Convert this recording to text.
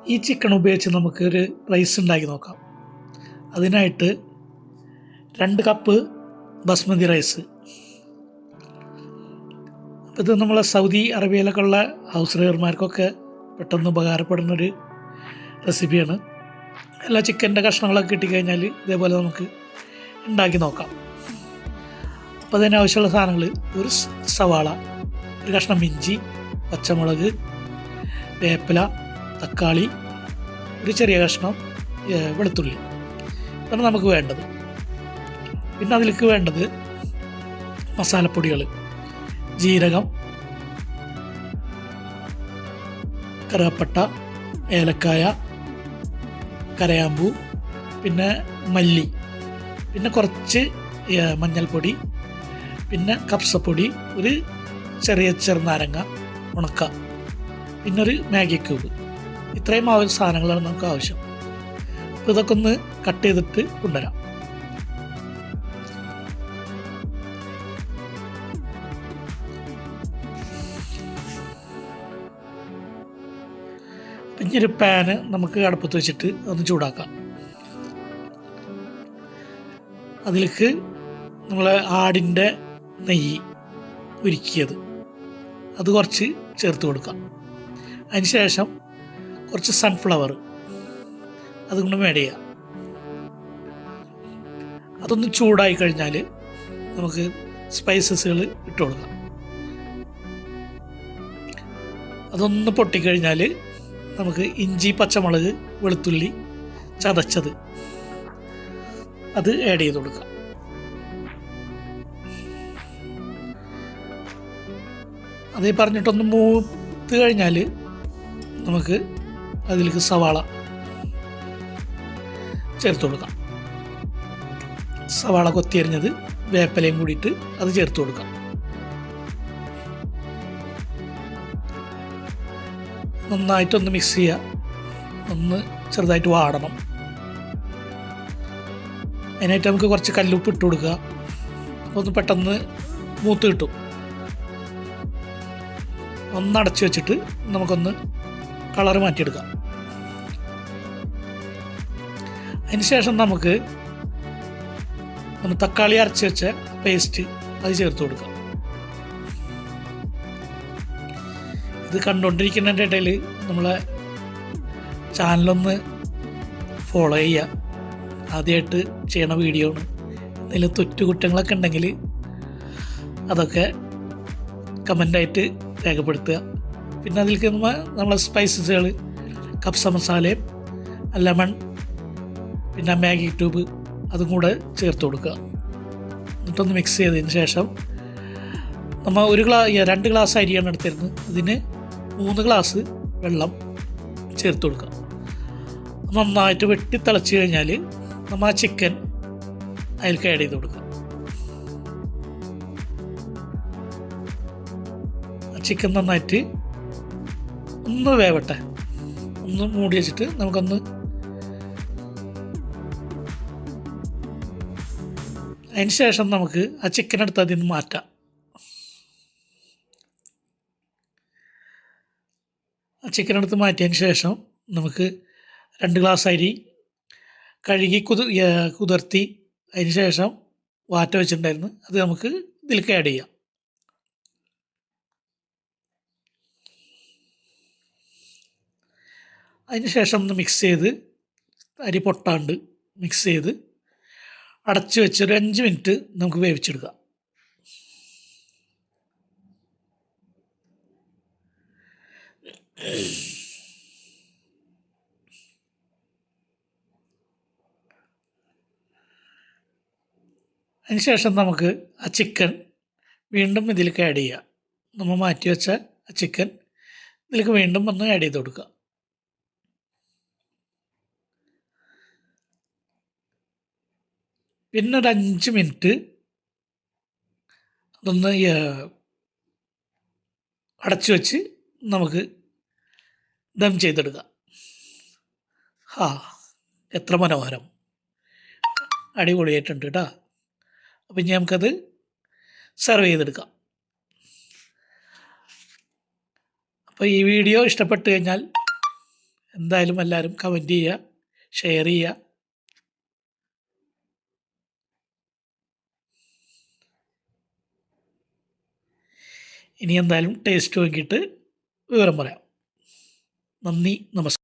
ഈ ചിക്കൻ ഉപയോഗിച്ച് നമുക്കൊരു റൈസ് ഉണ്ടാക്കി നോക്കാം. അതിനായിട്ട് 2 കപ്പ് ബസ്മതി റൈസ്. അപ്പോൾ ഇത് നമ്മളെ സൗദി അറേബ്യയിലൊക്കെ ഉള്ള ഹൗസ് ഡ്രൈവർമാർക്കൊക്കെ പെട്ടെന്ന് ഉപകാരപ്പെടുന്നൊരു റെസിപ്പിയാണ്. എല്ലാ ചിക്കൻ്റെ കഷ്ണങ്ങളൊക്കെ കിട്ടിക്കഴിഞ്ഞാൽ ഇതേപോലെ നമുക്ക് ഉണ്ടാക്കി നോക്കാം. അപ്പോൾ അതിനാവശ്യമുള്ള സാധനങ്ങൾ: ഒരു സവാള, ഒരു കഷ്ണം ഇഞ്ചി, പച്ചമുളക്, വേപ്പില, തക്കാളി, ഒരു ചെറിയ കഷ്ണം വെളുത്തുള്ളി. ഇതാണ് നമുക്ക് വേണ്ടത്. പിന്നെ അതിലേക്ക് വേണ്ടത് മസാലപ്പൊടികൾ: ജീരകം, കറുവപ്പട്ട, ഏലക്കായ, കരയാമ്പൂ, പിന്നെ മല്ലി, പിന്നെ കുറച്ച് മഞ്ഞൾപ്പൊടി, പിന്നെ കപ്സപ്പൊടി, ഒരു ചെറുനാരങ്ങ ഉണക്ക, പിന്നെ ഒരു മാഗി ക്യൂബ്. ഇത്രയും സാധനങ്ങളാണ് നമുക്ക് ആവശ്യം. അപ്പോൾ ഇതൊക്കെ ഒന്ന് കട്ട് ചെയ്തിട്ട് കൊണ്ടുവരാം. ഇനിയൊരു പാന് നമുക്ക് അടുപ്പത്ത് വെച്ചിട്ട് ഒന്ന് ചൂടാക്കാം. അതിലേക്ക് നമ്മൾ ആടിൻ്റെ നെയ്യ് ഉരുക്കിയത് അത് കുറച്ച് ചേർത്ത് കൊടുക്കാം. അതിന് ശേഷം കുറച്ച് സൺഫ്ലവർ അതുകൊണ്ട് ആഡ് ചെയ്യാം. അതൊന്ന് ചൂടായി കഴിഞ്ഞാൽ നമുക്ക് സ്പൈസസുകൾ ഇട്ട് കൊടുക്കാം. അതൊന്ന് പൊട്ടിക്കഴിഞ്ഞാൽ നമുക്ക് ഇഞ്ചി, പച്ചമുളക്, വെളുത്തുള്ളി ചതച്ചത് അത് ആഡ് ചെയ്ത് കൊടുക്കാം. അതേ പറഞ്ഞിട്ടൊന്ന് മൂത്ത് കഴിഞ്ഞാൽ നമുക്ക് അതിലേക്ക് സവാള ചേർത്ത് കൊടുക്കാം. സവാള കൊത്തിയരിഞ്ഞത്, വേപ്പിലയും കൂടിയിട്ട് അത് ചേർത്ത് കൊടുക്കാം. നന്നായിട്ടൊന്ന് മിക്സ് ചെയ്യുക. ഒന്ന് ചെറുതായിട്ട് വാടണം. അതിനായിട്ട് നമുക്ക് കുറച്ച് കല്ലുപ്പ് ഇട്ട് കൊടുക്കുക. അപ്പോൾ ഒന്ന് പെട്ടെന്ന് മൂത്ത് കിട്ടും. ഒന്ന് അടച്ചു വെച്ചിട്ട് നമുക്കൊന്ന് കളർ മാറ്റിയെടുക്കാം. അതിന് ശേഷം നമുക്ക് തക്കാളി അരച്ച് വെച്ച പേസ്റ്റ് അത് ചേർത്ത് കൊടുക്കാം. ഇത് കണ്ടുകൊണ്ടിരിക്കുന്നതിൻ്റെ ഇടയിൽ നമ്മളെ ചാനലൊന്ന് ഫോളോ ചെയ്യുക. ആദ്യമായിട്ട് ചെയ്യണ വീഡിയോ ആണ്. എന്തെങ്കിലും തെറ്റുകുറ്റങ്ങളൊക്കെ ഉണ്ടെങ്കിൽ അതൊക്കെ കമൻ്റായിട്ട് രേഖപ്പെടുത്തുക. പിന്നെ അതിലേക്ക് നമ്മളെ സ്പൈസസുകൾ: കപ്സ മസാലയും, ലെമൺ, പിന്നെ മാഗി ക്യൂബ് അതും കൂടെ ചേർത്ത് കൊടുക്കുക. എന്നിട്ടൊന്ന് മിക്സ് ചെയ്തതിന് ശേഷം നമ്മൾ 2 ഗ്ലാസ് അരിയാണ് എടുത്തിരുന്നത്. ഇതിന് 3 ഗ്ലാസ് വെള്ളം ചേർത്ത് കൊടുക്കുക. നന്നായിട്ട് വെട്ടി തിളച്ച് കഴിഞ്ഞാൽ നമ്മൾ ആ ചിക്കൻ അതിലേക്ക് ആഡ് ചെയ്ത് കൊടുക്കുക. ചിക്കൻ നന്നായിട്ട് ഒന്ന് വേവട്ടെ. ഒന്ന് മൂടി വെച്ചിട്ട് നമുക്കൊന്ന് അതിന് ശേഷം നമുക്ക് ആ ചിക്കൻ എടുത്ത് അതിൽ നിന്ന് മാറ്റാം. ആ ചിക്കൻ എടുത്ത് മാറ്റിയതിന് ശേഷം നമുക്ക് 2 ഗ്ലാസ് അരി കഴുകി കുതിർത്തി അതിന് ശേഷം വാറ്റ വെച്ചിട്ടുണ്ടായിരുന്നു. അത് നമുക്ക് ഇതിലേക്ക് ആഡ് ചെയ്യാം. അതിന് ശേഷം ഒന്ന് മിക്സ് ചെയ്ത് അരി പൊട്ടാണ്ട് മിക്സ് ചെയ്ത് അടച്ച് വെച്ച് ഒരു 5 മിനിറ്റ് നമുക്ക് വേവിച്ചെടുക്കാം. അതിന് ശേഷം നമുക്ക് ആ ചിക്കൻ വീണ്ടും ഇതിലേക്ക് ആഡ് ചെയ്യാം. നമ്മൾ മാറ്റി വെച്ച ആ ചിക്കൻ ഇതിലേക്ക് വീണ്ടും ഒന്ന് ആഡ് ചെയ്ത് കൊടുക്കുക. പിന്നെ ഒരു 5 മിനിറ്റ് അതൊന്ന് അടച്ചു വെച്ച് നമുക്ക് ദം ചെയ്തെടുക്കാം. എത്ര മനോഹരം! അടിപൊളിയായിട്ടുണ്ട് കേട്ടോ. അപ്പം ഇനി നമുക്കത് സെർവ് ചെയ്തെടുക്കാം. അപ്പോൾ ഈ വീഡിയോ ഇഷ്ടപ്പെട്ട് കഴിഞ്ഞാൽ എന്തായാലും എല്ലാവരും കമൻറ്റ് ചെയ്യുക, ഷെയർ ചെയ്യുക. ഇനി എന്തായാലും ടേസ്റ്റ് നോക്കിയിട്ട് വിവരം പറയാം. നന്ദി, നമസ്കാരം.